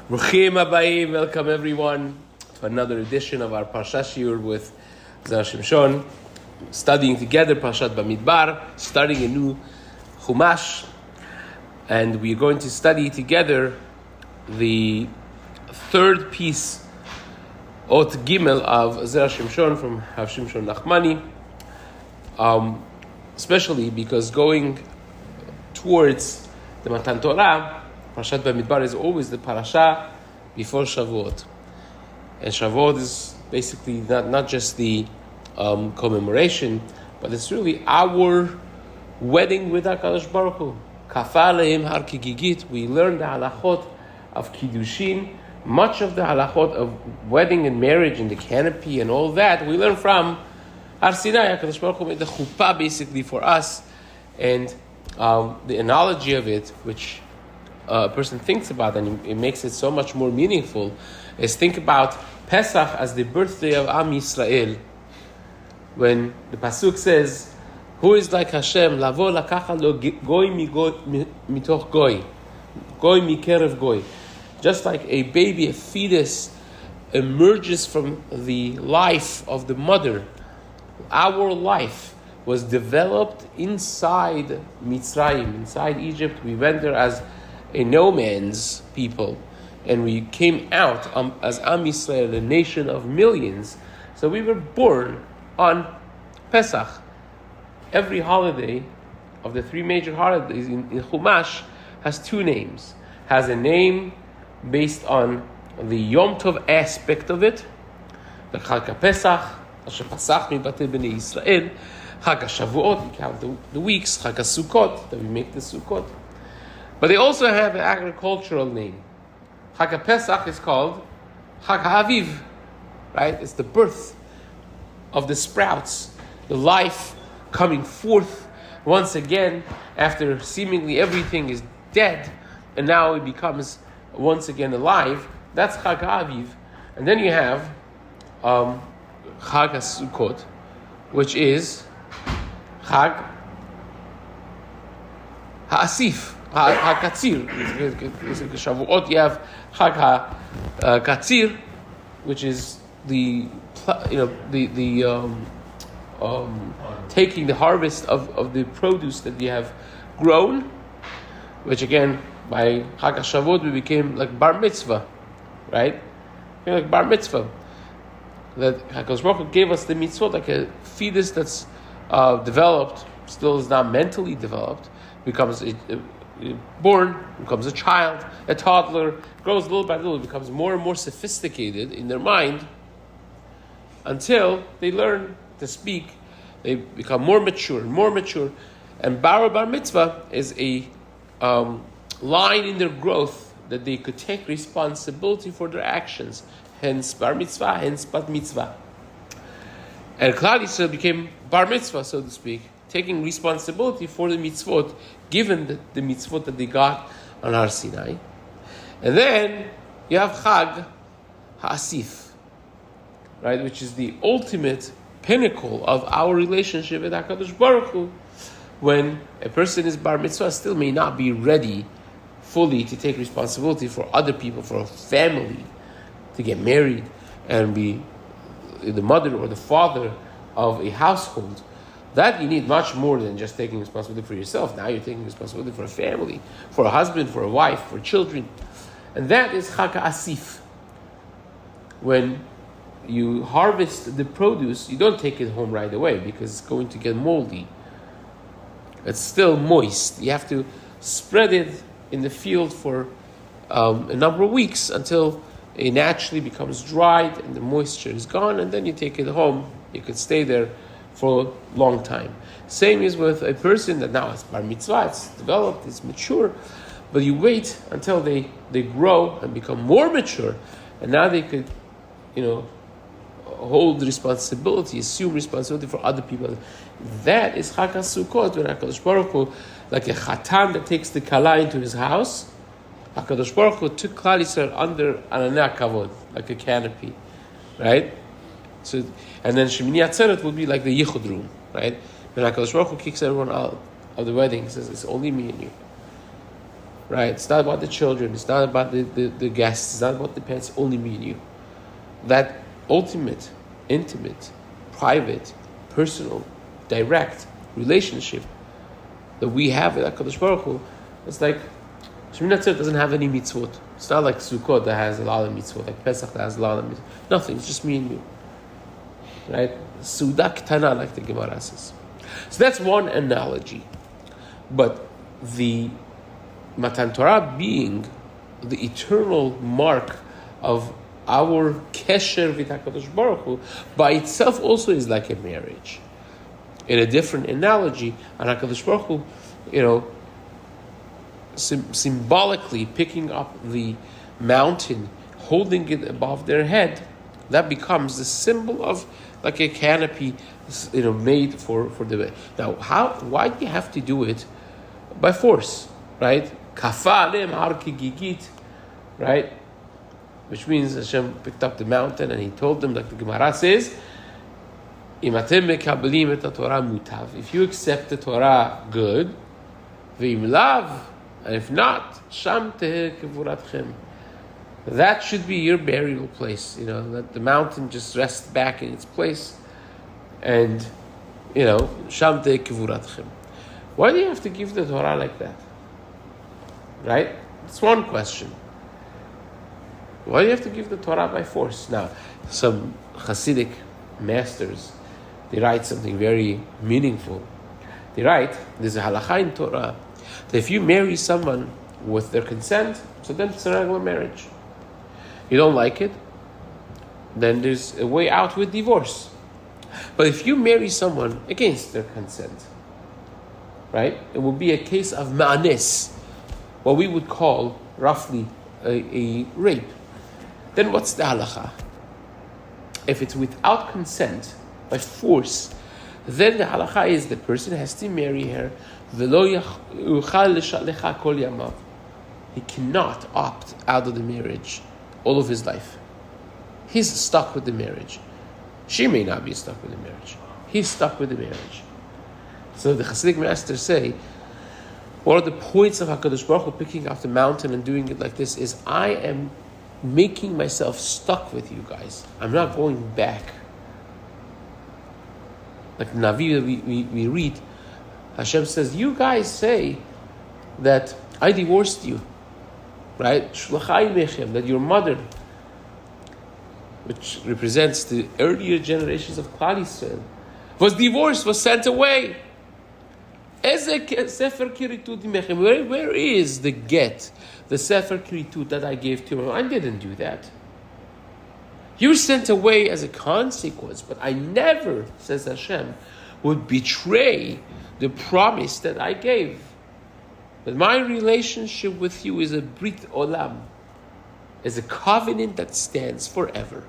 Bruchim Abayim, welcome everyone to another edition of our Parsha Shiur with Zera Shimshon, studying together Parshat Bamidbar, starting a new Chumash, and we're going to study together the third piece, Ot Gimel of Zera Shimshon from Harav Shimshon Nachmani, especially because going towards the Matan Torah, Parashat Bamidbar is always the parasha before Shavuot. And Shavuot is basically not just the commemoration, but it's really our wedding with HaKadosh Baruch Hu. Kafar lehem har kigigit. We learn the halachot of Kiddushin, much of the halachot of wedding and marriage and the canopy and all that, we learn from Har Sinai. HaKadosh Baruch Hu made the chuppah basically for us. And the analogy of it, which a person thinks about, and it makes it so much more meaningful, is think about Pesach as the birthday of Am Yisrael. When the pasuk says, "Who is like Hashem? Lavo lakacha lo goy mitoch goy, goy mikerev goy." Just like a baby, a fetus, emerges from the life of the mother, our life was developed inside Mitzrayim, inside Egypt. We went there as a no man's people, and we came out as Am Yisrael, a nation of millions. So we were born on Pesach. Every holiday of the three major holidays in Chumash has two names. Has a name based on the Yom Tov aspect of it, the Chag HaPesach, Asher Pasach Mibatei Bnei Yisrael, Chag HaShavuot, you count the weeks, Chag HaSukkot, that we make the Sukkot. But they also have an agricultural name. Chag HaPesach is called Chag HaAviv, right? It's the birth of the sprouts, the life coming forth once again after seemingly everything is dead, and now it becomes once again alive. That's Chag HaAviv. And then you have Chag HaSukkot, which is Chag HaAsif, HaKatzir. Shavuot, you have Chag HaKatzir, which is taking the harvest of the produce that we have grown, which again, by Chag HaShavuot, we became like Bar Mitzvah, right? Like Bar Mitzvah. That HaKadosh Baruch Hu gave us the mitzvot, like a fetus that's developed, still is not mentally developed, becomes born, becomes a child, a toddler, grows little by little, becomes more and more sophisticated in their mind until they learn to speak. They become more mature and more mature. And Bar Mitzvah is a line in their growth that they could take responsibility for their actions. Hence Bar Mitzvah, hence Bat Mitzvah. And Klal Yisrael became Bar Mitzvah, so to speak, taking responsibility for the mitzvot, given the mitzvot that they got on Har Sinai. And then you have Chag HaAsif, right, which is the ultimate pinnacle of our relationship with HaKadosh Baruch Hu. When a person is Bar Mitzvah, still may not be ready fully to take responsibility for other people, for a family, to get married and be the mother or the father of a household. That you need much more than just taking responsibility for yourself. Now you're taking responsibility for a family, for a husband, for a wife, for children. And that is Chag HaAsif. When you harvest the produce, you don't take it home right away because it's going to get moldy. It's still moist. You have to spread it in the field for a number of weeks until it naturally becomes dried and the moisture is gone, and then you take it home. You could stay there for a long time. Same is with a person that now has Bar Mitzvah, it's developed, it's mature, but you wait until they grow and become more mature, and now they could, hold responsibility, assume responsibility for other people. That is Chag HaSukkot, when HaKadosh Baruch Hu, like a chatan that takes the kala into his house, HaKadosh Baruch Hu took Klal Yisrael under Ananei Kavod, like a canopy, right? So, and then Shemini Atzeret would be like the Yichud room, right? When HaKadosh Baruch Hu kicks everyone out of the wedding, he says, it's only me and you. right? It's not about the children. It's not about the guests. It's not about the parents. Only me and you. That ultimate, intimate, private, personal, direct relationship that we have with HaKadosh Baruch Hu, it's like Shemoneh Esrei doesn't have any mitzvot. It's not like Sukkot that has a lot of mitzvot, like Pesach that has a lot of mitzvot. Nothing. It's just me and you, right? Suda Ketana, like the Gemara says. So that's one analogy. But the Matan Torah being the eternal mark of our kesher with HaKadosh Baruch Hu, by itself also is like a marriage. In a different analogy, and HaKadosh Baruch Hu, symbolically picking up the mountain, holding it above their head, that becomes the symbol of like a canopy, made for the way. Now, why do you have to do it by force, right? Kafa alem har kigigit, right? Which means Hashem picked up the mountain and He told them, like the Gemara says, Im atem mekabelim et haTorah mutav. If you accept the Torah, good. Ve'im lav, and if not, sham teheh kevuratchem. That should be your burial place. That the mountain just rests back in its place, and sham teheh kevuratchem. Why do you have to give the Torah like that? Right? It's one question. Why do you have to give the Torah by force? Now, some Hasidic masters, they write something very meaningful. They write, there's a halakha in Torah, that if you marry someone with their consent, so then it's a regular marriage. You don't like it, then there's a way out with divorce. But if you marry someone against their consent, right, it will be a case of ma'anes, what we would call roughly a rape. Then what's the halakha? If it's without consent, by force, then the halakha is the person has to marry her. He cannot opt out of the marriage all of his life. He's stuck with the marriage. She may not be stuck with the marriage. He's stuck with the marriage. So the Hasidic masters say, one of the points of HaKadosh Baruch Hu picking up the mountain and doing it like this is, I am making myself stuck with you guys. I'm not going back. Like Navi we read, Hashem says, you guys say that I divorced you, right? Shlachai mechem, that your mother, which represents the earlier generations of Klal Yisrael, was divorced, was sent away. Where is the get, the Sefer Kiritut that I gave to him? I didn't do that. You were sent away as a consequence, but I never, says Hashem, would betray the promise that I gave. That my relationship with you is a Brit Olam, is a covenant that stands forever.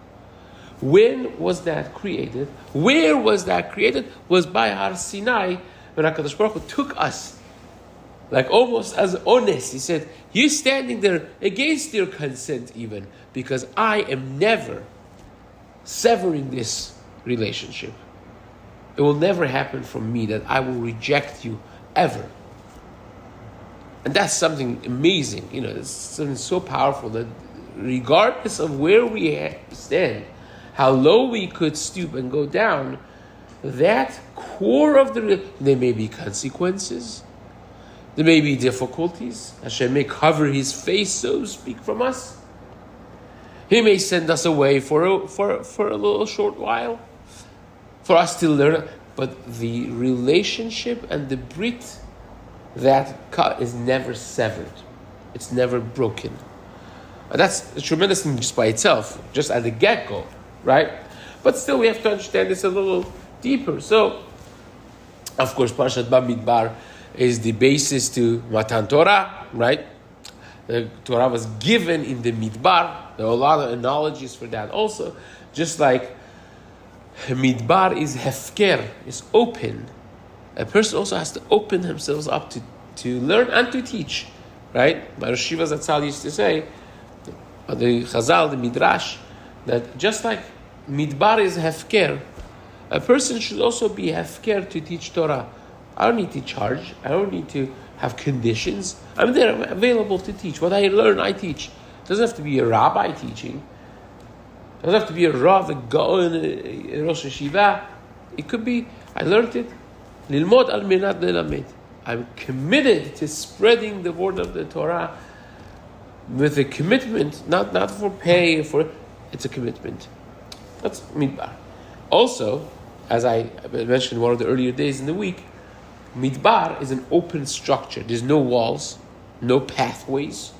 When was that created? Where was that created? Was by Har Sinai, when HaKadosh Baruch Hu took us, like almost as honest. He said, you're standing there against your consent even, because I am never severing this relationship. It will never happen from me that I will reject you ever. And that's something amazing. It's something so powerful that regardless of where we stand, how low we could stoop and go down, that core of there may be consequences, there may be difficulties. Hashem may cover His face, so to speak, from us. He may send us away for a little short while, for us to learn. But the relationship and the brit, that cut is never severed. It's never broken. And that's a tremendous thing just by itself, just at the get-go, right? But still, we have to understand this a little deeper. So, of course, Parashat Bamidbar is the basis to Matan Torah, right? The Torah was given in the Midbar. There are a lot of analogies for that also. Just like Midbar is hefker, is open. A person also has to open themselves up to learn and to teach, right? My Rosh Yeshiva Zatzal used to say, the Chazal, the Midrash, that just like Midbar is hefker, a person should also be hefker to teach Torah. I don't need to charge. I don't need to have conditions. I'm there, I'm available to teach. What I learn, I teach. It doesn't have to be a rabbi teaching. It doesn't have to be a Rav, a Gaon, a Rosh Yeshiva. It could be, I learned it. Lilmod al minat lelamed. I'm committed to spreading the word of the Torah with a commitment, not for pay, it's a commitment. That's Midbar. Also, as I mentioned one of the earlier days in the week, Midbar is an open structure. There's no walls, no pathways.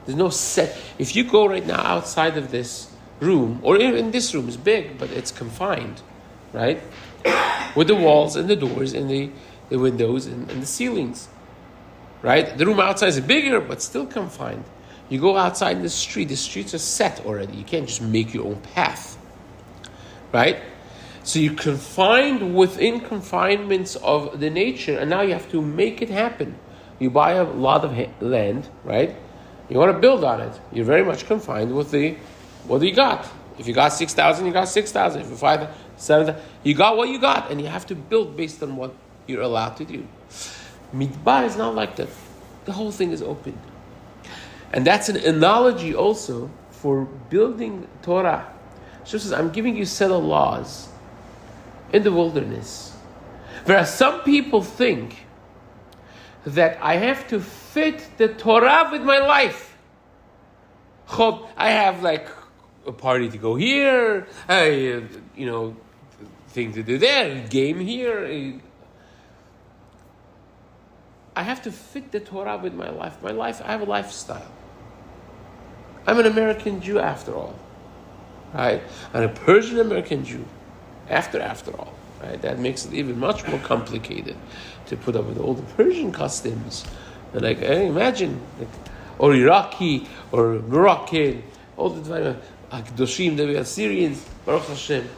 There's no set. If you go right now outside of this room, or in this room, it's big, but it's confined, right? With the walls and the doors and the windows and the ceilings, right? The room outside is bigger, but still confined. You go outside in the streets are set already. You can't just make your own path, right? So you're confined within confinements of the nature, and now you have to make it happen. You buy a lot of land, right? You want to build on it. You're very much confined with what you got. If you got 6,000, you got 6,000. If you 5,000, 7,000, you got what you got, and you have to build based on what you're allowed to do. Midbar is not like that. The whole thing is open. And that's an analogy also for building Torah. Hashem says, I'm giving you a set of laws in the wilderness. Whereas some people think that I have to fit the Torah with my life. I have like a party to go here, thing to do there, game here. I have to fit the Torah with my life. My life, I have a lifestyle. I'm an American Jew after all, right? I'm a Persian American Jew after all, right? That makes it even much more complicated to put up with all the Persian customs. And imagine, or Iraqi, or Moroccan, all the Akdoshim, the Assyrians, Baruch Hashem,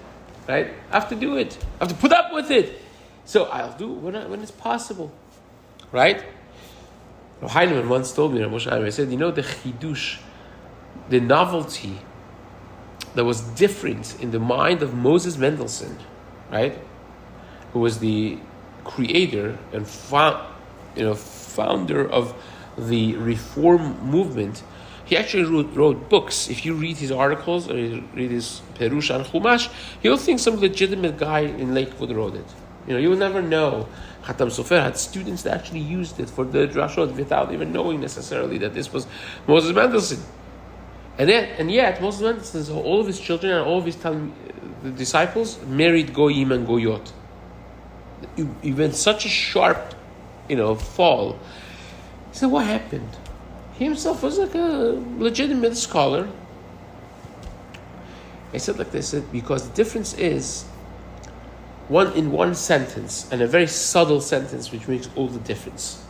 right? I have to do it. I have to put up with it. So I'll do it when it's possible, right? Heinemann once told me, I said, the chidush, the novelty that was different in the mind of Moses Mendelssohn, right? Who was the creator and founder of the Reform movement. He actually wrote books. If you read his articles or you read his Perush on Chumash, you'll think some legitimate guy in Lakewood wrote it. You will never know. Khatam Sofer had students that actually used it for the drashot without even knowing necessarily that this was Moses Mendelssohn. And yet, Moses Mendelssohn, all of his children and all of his the disciples married Goyim and Goyot. He went such a sharp, fall. So what happened? He himself was like a legitimate scholar. I said like this, because the difference is one sentence, and a very subtle sentence which makes all the difference.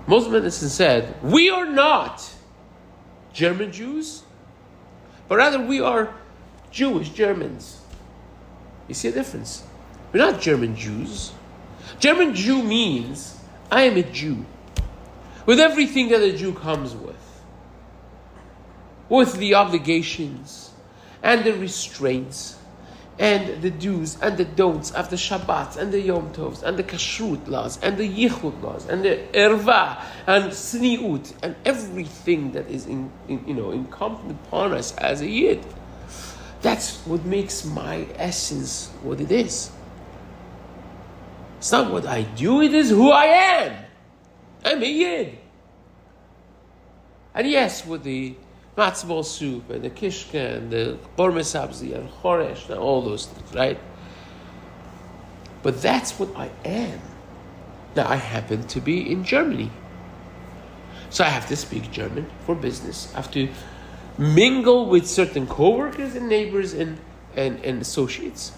Moses Mendelssohn said, we are not German Jews, but rather we are Jewish Germans. You see a difference? We're not German Jews. German Jew means I am a Jew, with everything that a Jew comes with the obligations and the restraints and the do's and the don'ts of the Shabbat and the Yom Tovs and the Kashrut laws and the Yichud laws and the Erva and Sniut and everything that is incumbent upon us as a Yid. That's what makes my essence what it is. It's not what I do, it is who I am. I'm a Yid. And yes, with the matzah ball soup and the kishka and the bor mesabzi and choresh and all those things, right? But that's what I am. Now, I happen to be in Germany. So I have to speak German for business. I have to mingle with certain co-workers and neighbors and associates.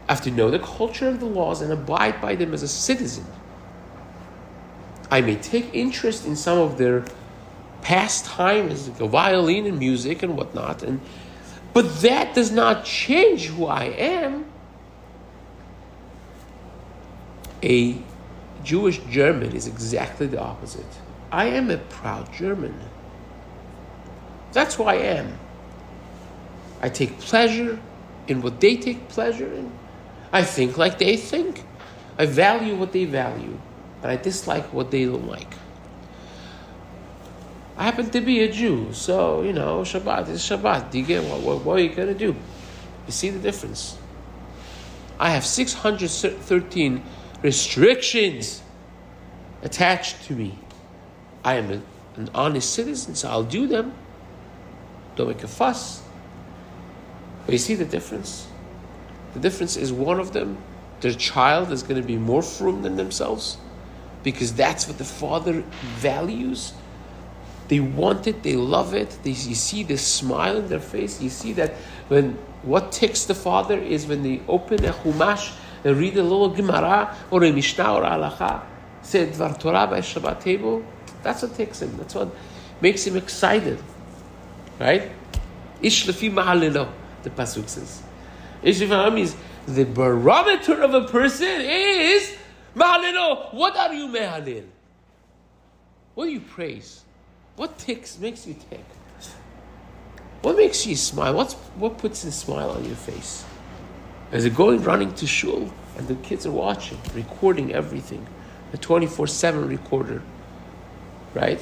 I have to know the culture of the laws and abide by them as a citizen. I may take interest in some of their pastimes, like a violin and music and whatnot, but that does not change who I am. A Jewish German is exactly the opposite. I am a proud German. That's who I am. I take pleasure in what they take pleasure in. I think like they think. I value what they value. and I dislike what they don't like. I happen to be a Jew, so, Shabbat is Shabbat. Do you get what are you going to do? You see the difference? I have 613 restrictions attached to me. I am an honest citizen, so I'll do them. Don't make a fuss. But you see the difference? The difference is one of them, their child is going to be more frum than themselves, because that's what the father values. They want it, they love it. You see the smile in their face. You see that what ticks the father is when they open a Chumash and read a little Gemara or a Mishnah or a Halacha, say Dvar Torah by Shabbat table. That's what ticks him. That's what makes him excited. Right? Ish lefi ma'alelo, the pasuk says. Ish lefi ma'alelo means the barometer of a person is ma'alelo. What are you me'alel? What do you praise? What makes you tick? What makes you smile? What puts a smile on your face? Is it running to shul and the kids are watching, recording everything, a 24/7 recorder, right?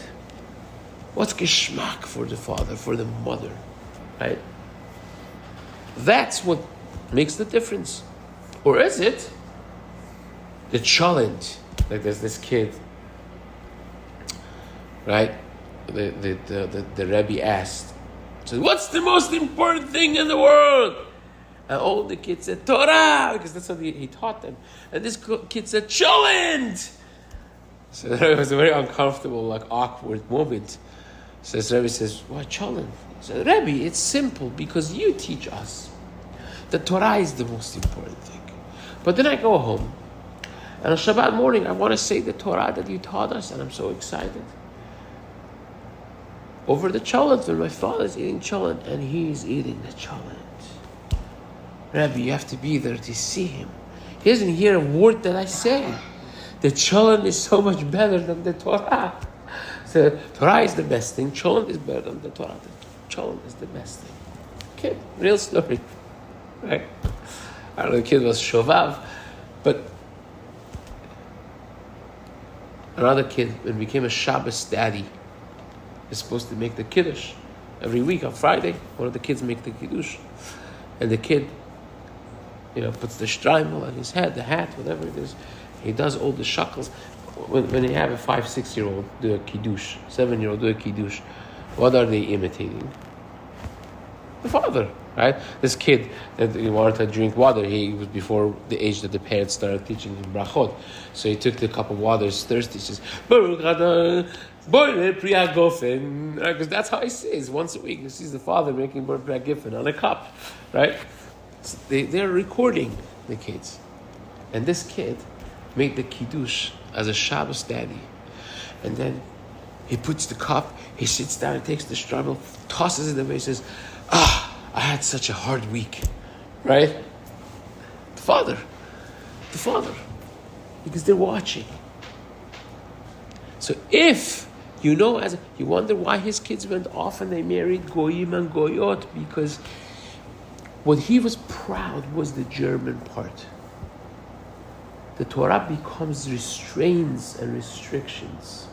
What's geschmack for the father, for the mother, right? That's what makes the difference. Or is it the challenge? Like there's this kid, right? The Rebbe asked, so what's the most important thing in the world? And all the kids said Torah, because that's what he taught them. And this kid said challenge. So it was a very uncomfortable, awkward moment. So this Rebbe says, why challenge? He said, Rebbe, it's simple because you teach us that Torah is the most important thing. But then I go home, and on Shabbat morning I want to say the Torah that you taught us, and I'm so excited. Over the cholent, when my father's eating cholent and he's eating the cholent. Rabbi, you have to be there to see him. He doesn't hear a word that I say. The cholent is so much better than the Torah. So Torah is the best thing. Cholent is better than the Torah. The cholent is the best thing. Kid, real story. Right? I don't know, the kid was shovav, but another kid, when became a Shabbos daddy, is supposed to make the kiddush every week on Friday. One of the kids make the kiddush, and the kid, puts the shtreimel on his head, the hat, whatever it is. He does all the shakals. When you have a 5-6-year-old do a kiddush, 7-year-old do a kiddush, what are they imitating? The father, right? This kid that he wanted to drink water, he was before the age that the parents started teaching him brachot. So he took the cup of water, he's thirsty, he says, Baruch Adonai, Boile Priya Gofen, because that's how he says once a week. He sees the father making Boile Priya Gofen on a cup, right? So they're recording the kids. And this kid made the kiddush as a Shabbos daddy. And then he puts the cup, he sits down, he takes the shtreimel, tosses it away, he says, I had such a hard week, right? The father, because they're watching. So if you wonder why his kids went off and they married goyim and goyot, because what he was proud was the German part. The Torah becomes restraints and restrictions.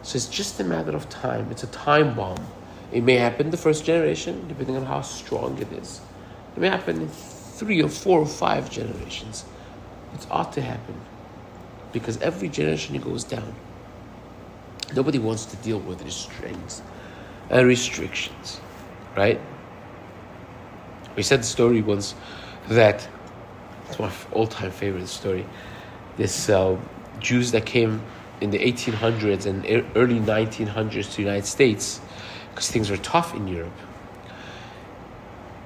So it's just a matter of time. It's a time bomb. It may happen in the first generation, depending on how strong it is. It may happen in 3 or 4 or 5 generations. It ought to happen, because every generation it goes down. Nobody wants to deal with restraints and restrictions, right? We said the story once that, it's my all-time favorite story. This Jews that came in the 1800s and early 1900s to the United States, because things were tough in Europe.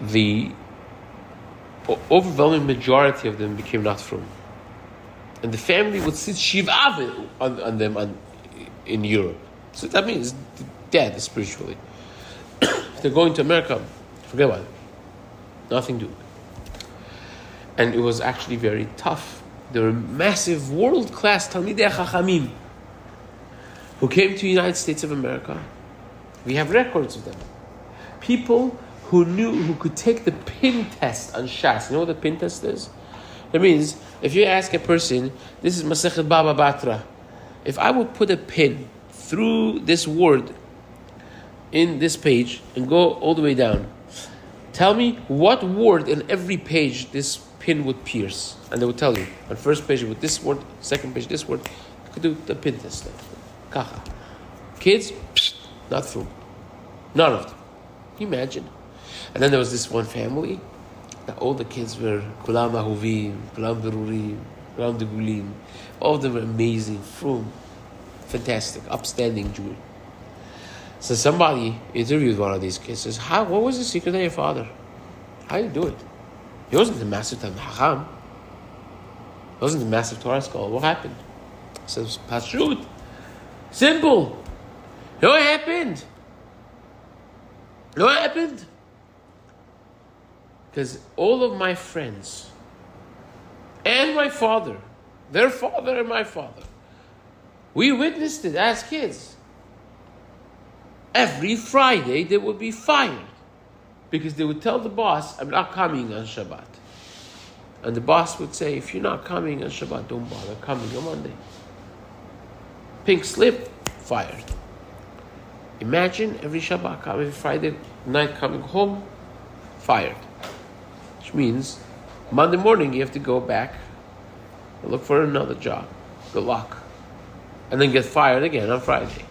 The overwhelming majority of them became not frum. And the family would sit shiva on them in Europe. So that means dead spiritually. If they're going to America, forget about it. Nothing doing. And it was actually very tough. There were massive world-class Talmidei Chachamim who came to the United States of America. We have records of them. People who could take the pin test on Shas. You know what the pin test is? It means, if you ask a person, this is Masechet Baba Batra, if I would put a pin through this word in this page and go all the way down, tell me what word in every page this pin would pierce. And they would tell you, on first page with this word, second page this word. You could do the pin test. Kacha. Kids, not through. None of them. Can you imagine? And then there was this one family that all the kids were kulam ahuvim, kulam berurim, kulam degulim. All of them were amazing, frum, fantastic, upstanding Jew. So somebody interviewed one of these kids, says, what was the secret of your father? How did you do it? He wasn't the massive Talmid Chacham. He wasn't the massive Torah scholar. What happened? He says, Pashut. Simple. You know what happened? You know what happened? Because all of my friends and my father, their father and my father, we witnessed it as kids. Every Friday they would be fired because they would tell the boss, I'm not coming on Shabbat. And the boss would say, if you're not coming on Shabbat, don't bother coming on Monday. Pink slip, fired. Imagine every Shabbat, every Friday night coming home, fired. Which means Monday morning you have to go back and look for another job. Good luck. And then get fired again on Friday.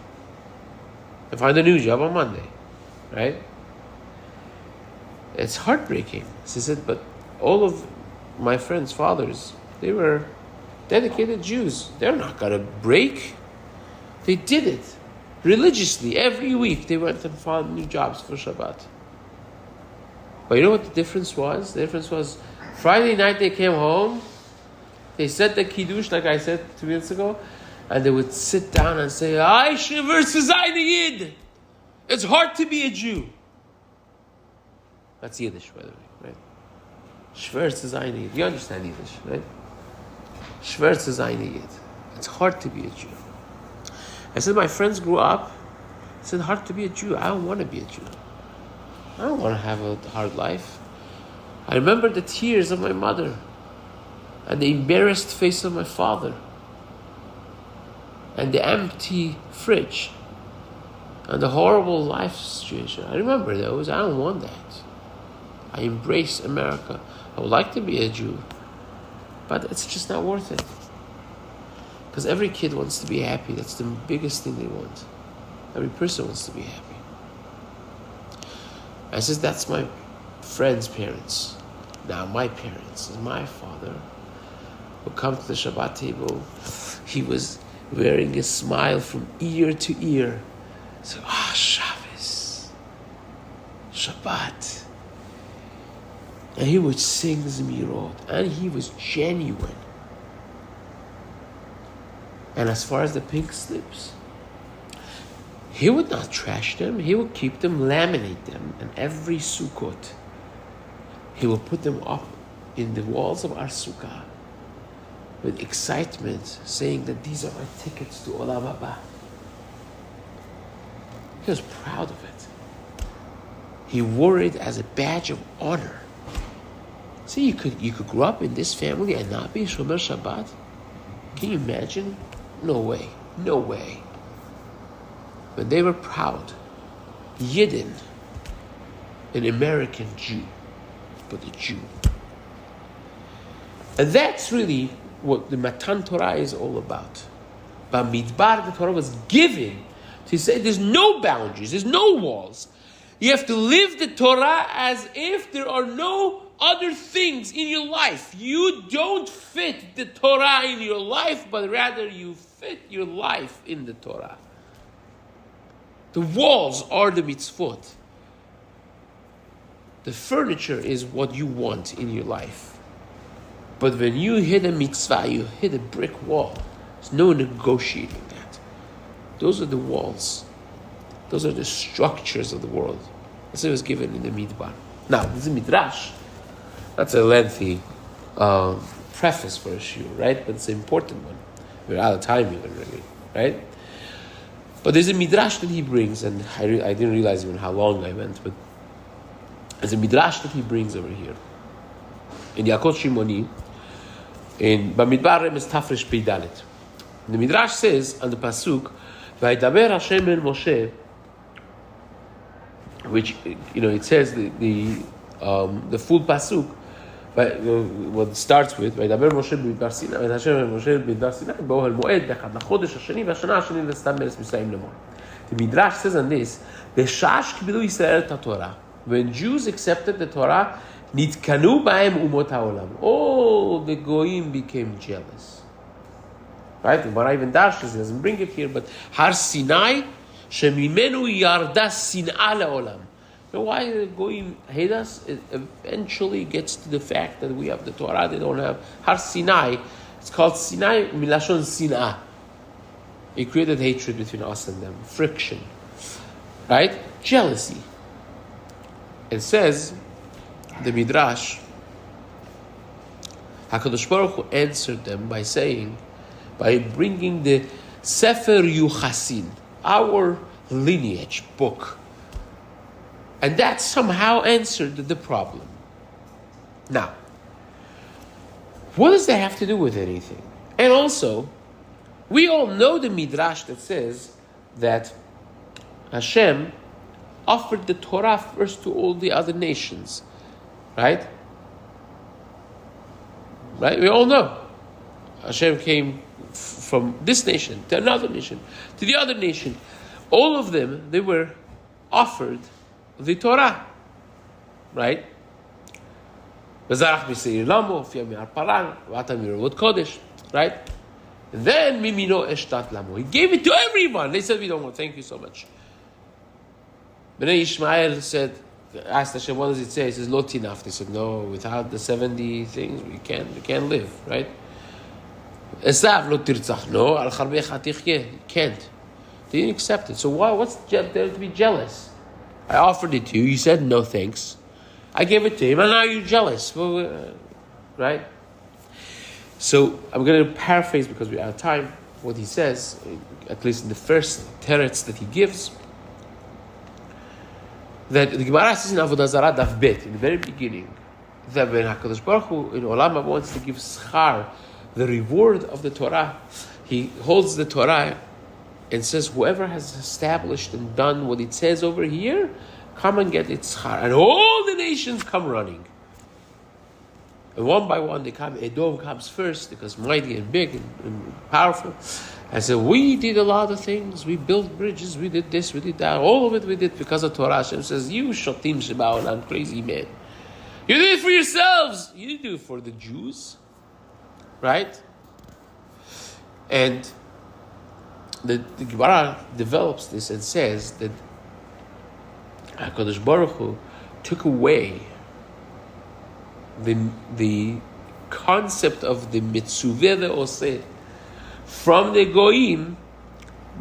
And find a new job on Monday. Right? It's heartbreaking. She said, but all of my friends' fathers, they were dedicated Jews. They're not going to break. They did it religiously. Every week they went and found new jobs for Shabbat. But you know what the difference was? The difference was Friday night they came home, they said the Kiddush, like I said 2 minutes ago, and they would sit down and say, I shiver zu sein Yid. It's hard to be a Jew. That's Yiddish, by the way, right? Schwer zu sein Yid. You understand Yiddish, right? Schwer zu sein Yid. It's hard to be a Jew. I said, my friends grew up, it's hard to be a Jew. I don't want to be a Jew. I don't want to have a hard life. I remember the tears of my mother and the embarrassed face of my father and the empty fridge and the horrible life situation. I remember those. I don't want that. I embrace America. I would like to be a Jew, but it's just not worth it. Because every kid wants to be happy. That's the biggest thing they want. Every person wants to be happy. I says, that's my friend's parents. Now my parents, my father, would come to the Shabbat table. He was wearing a smile from ear to ear. So, Shabbos, Shabbat. And he would sing Zemirot. And he was genuine. And as far as the pink slips, he would not trash them. He would keep them, laminate them. And every Sukkot, he would put them up in the walls of our Sukkah with excitement, saying that these are my tickets to Olam Haba. He was proud of it. He wore it as a badge of honor. See, you could grow up in this family and not be Shomer Shabbat? Can you imagine? No way. No way. But they were proud. Yidden, an American Jew, but a Jew. And that's really what the Matan Torah is all about. Bamidbar, the Torah was given to say there's no boundaries, there's no walls. You have to live the Torah as if there are no other things in your life. You don't fit the Torah in your life, but rather you fit your life in the Torah. The walls are the mitzvot. The furniture is what you want in your life. But when you hit a mitzvah, you hit a brick wall. There's no negotiating that. Those are the walls. Those are the structures of the world. That's what was given in the Midbar. Now, this is a midrash. That's a lengthy preface for a shiur, right? But it's an important one. We're out of time even, really, right? But there's a midrash that he brings, and I didn't realize even how long I went, but there's a midrash that he brings over here. In Yakot Shimoni, in Bamidbar is Tafresh Peidalet. The Midrash says on the pasuk, "Vaydaber Hashem el Moshe," which it says the full pasuk. But what it starts with, "Vaydaber Moshe b'midbar Sinai, Hashem Moshe b'midbar Sinai, b'ohel moed b'echad lachodesh hasheni v'hashana hasheni l'stam meretz Mitzrayim lemor." The Midrash says on this, "B'shash kibilu Yisrael et Torah." When Jews accepted the Torah, nitkanu b'hem umot haolam. All the goyim became jealous. Right? The Gemara even dashes, he doesn't bring it here, but Har Sinai shemimenu yarda sin'a le'olam. Why the goyim hate us? It eventually gets to the fact that we have the Torah, they don't have. Har Sinai, it's called Sinai milashon sin'ah. It created hatred between us and them, friction, right? Jealousy. It says, the Midrash, HaKadosh Baruch Hu answered them by bringing the Sefer Yuchasin, our lineage book. And that somehow answered the problem. Now, what does that have to do with anything? And also, we all know the Midrash that says that Hashem offered the Torah first to all the other nations. Right? Right? We all know. Hashem came from this nation to another nation, to the other nation. All of them, they were offered the Torah. Right? Right? And then Mimino Eshtat Lamo. He gave it to everyone. They said, we don't want. Thank you so much. Bnei Ishmael asked Hashem, what does it say? It says, Lo tinaf. They said, no, without the 70 things, we can't live, right? Esav, Lo tirtzach. No, al charbecha tichye. You can't. They didn't accept it. So what's there to be jealous? I offered it to you. You said, no thanks. I gave it to him, and now you're jealous. Well, right? So I'm going to paraphrase because we're out of time what he says, at least in the first teretz that he gives, that the Gemara says in Avodah Zarah Daf Bet, in the very beginning, that when HaKadosh Baruch Hu in Olam Haba wants to give schar, the reward of the Torah, he holds the Torah and says, whoever has established and done what it says over here, come and get its schar. And all the nations come running. And one by one they come. Edom comes first because mighty and big and powerful. I said, we did a lot of things. We built bridges. We did this. We did that. All of it we did because of Torah. Hashem says, you shotim shebaolam, crazy man. You did it for yourselves. You didn't do it for the Jews. Right? And the Gemara develops this and says that HaKadosh Baruch Hu took away the concept of the mitzuveh oseh from the goyim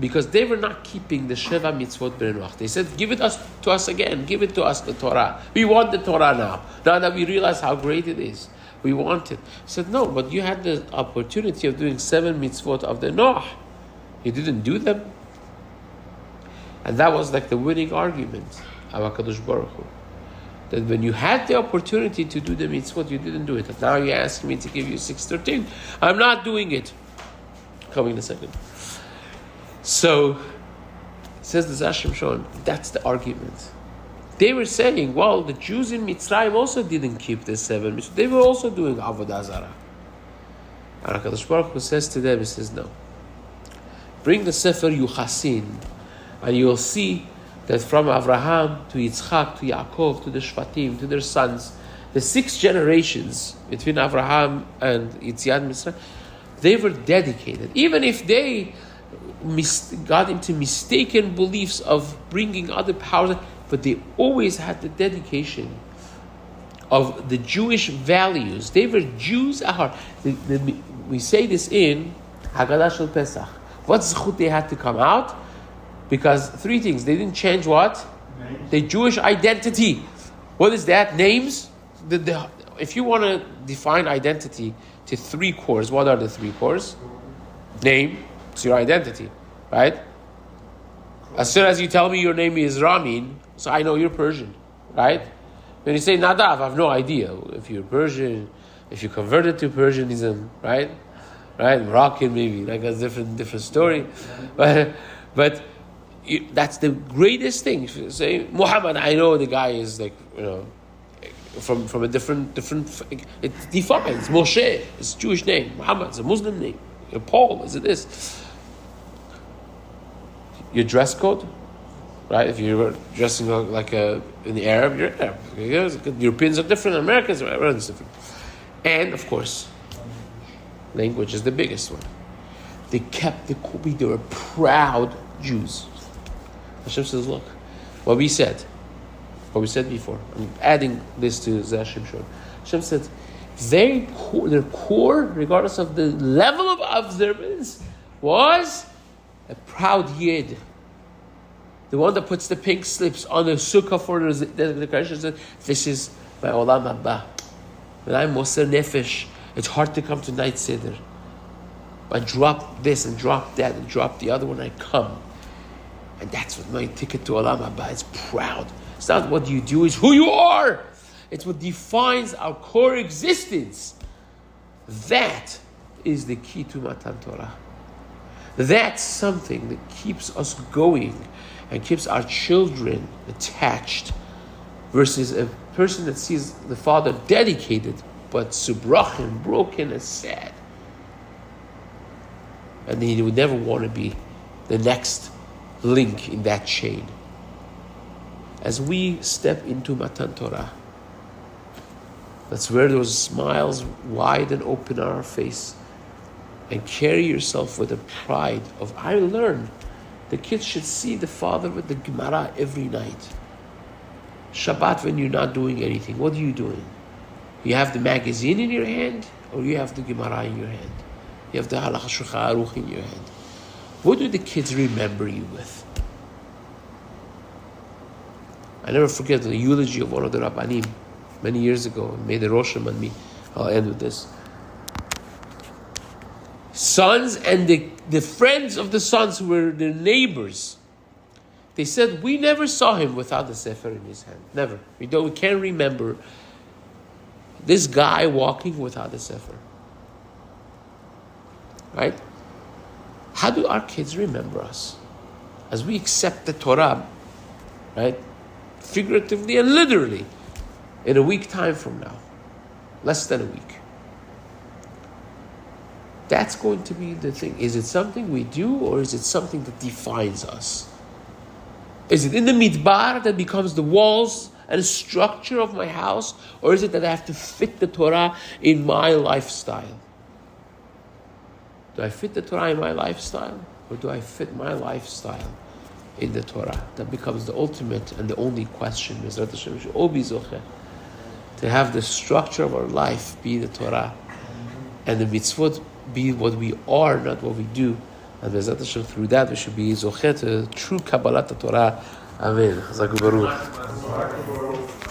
because they were not keeping the Sheva mitzvot b'Noach. They said, give it to us again. Give it to us, the Torah. We want the Torah now. Now that we realize how great it is. We want it. He said, no, but you had the opportunity of doing 7 mitzvot of the Noach. You didn't do them. And that was like the winning argument of HaKadosh Baruch Hu. That when you had the opportunity to do the mitzvot, you didn't do it. And now you're asking me to give you 613. I'm not doing it. Coming in a second. So, it says the Shimshon, that's the argument. They were saying, well, the Jews in Mitzrayim also didn't keep the 7 mitzvot. They were also doing Avodah Zarah. And HaKadosh Baruch Hu says to them, he says, no. Bring the Sefer Yuchasin, and you'll see that from Avraham to Yitzchak to Yaakov to the Shvatim to their sons, the 6 generations between Avraham and Yetziat Mitzrayim, they were dedicated. Even if they got into mistaken beliefs of bringing other powers, but they always had the dedication of the Jewish values. They were Jews at heart. We say this in Haggadah Shel Pesach. What zechut they had to come out? Because 3 things. They didn't change what? Names. The Jewish identity. What is that? Names? If you want to define identity to 3 cores, what are the 3 cores? Name. It's your identity. Right? As soon as you tell me your name is Ramin, so I know you're Persian. Right? When you say Nadav, I have no idea if you're Persian, if you converted to Persianism. Right? right? Moroccan maybe, like a different story, but that's the greatest thing. If you say Muhammad, I know the guy is like from a different. It defines Moshe. It's a Jewish name. Muhammad is a Muslim name. Paul is it this? Your dress code, right? If you're dressing like in the Arab, you're Arab. Europeans are different. Americans are everyone's different. And of course, language is the biggest one. They kept they were proud Jews. Hashem says, look, what we said before. I'm adding this to Zera Shimshon. Hashem said, their core, regardless of the level of observance, was a proud Yid. The one that puts the pink slips on the sukkah for the Christian said, this is my olam haba. When I'm moser nefesh, it's hard to come to night seder. I drop this and drop that and drop the other when I come. And that's what my ticket to olam haba is. Proud. It's not what you do, it's who you are. It's what defines our core existence. That is the key to Matan Torah. That's something that keeps us going and keeps our children attached, versus a person that sees the father dedicated but subrachim, broken and sad. And he would never want to be the next link in that chain. As we step into Matan Torah, that's where those smiles wide and open on our face, and carry yourself with a pride of, I learned. The kids should see the father with the Gemara every night. Shabbat, when you're not doing anything, what are you doing? You have the magazine in your hand, or you have the Gemara in your hand? You have the Halakha Shulchan Aruch in your hand. What do the kids remember you with? I never forget the eulogy of one of the Rabbanim many years ago. It made a roshem on me. I'll end with this. Sons and the friends of the sons who were their neighbors, they said, we never saw him without the sefer in his hand. Never. We can't remember this guy walking without the sefer. Right? How do our kids remember us? As we accept the Torah, right? Figuratively and literally, in a week time from now. Less than a week. That's going to be the thing. Is it something we do, or is it something that defines us? Is it in the Bamidbar that becomes the walls and structure of my house, or is it that I have to fit the Torah in my lifestyle? Do I fit the Torah in my lifestyle, or do I fit my lifestyle in the Torah? That becomes the ultimate and the only question. Bezrat Hashem, we should all be zocheh to have the structure of our life be the Torah, and the mitzvot be what we are, not what we do. And Bezrat Hashem, through that we should be zocheh to true Kabbalat Torah. Amen. Chazak u'baruch.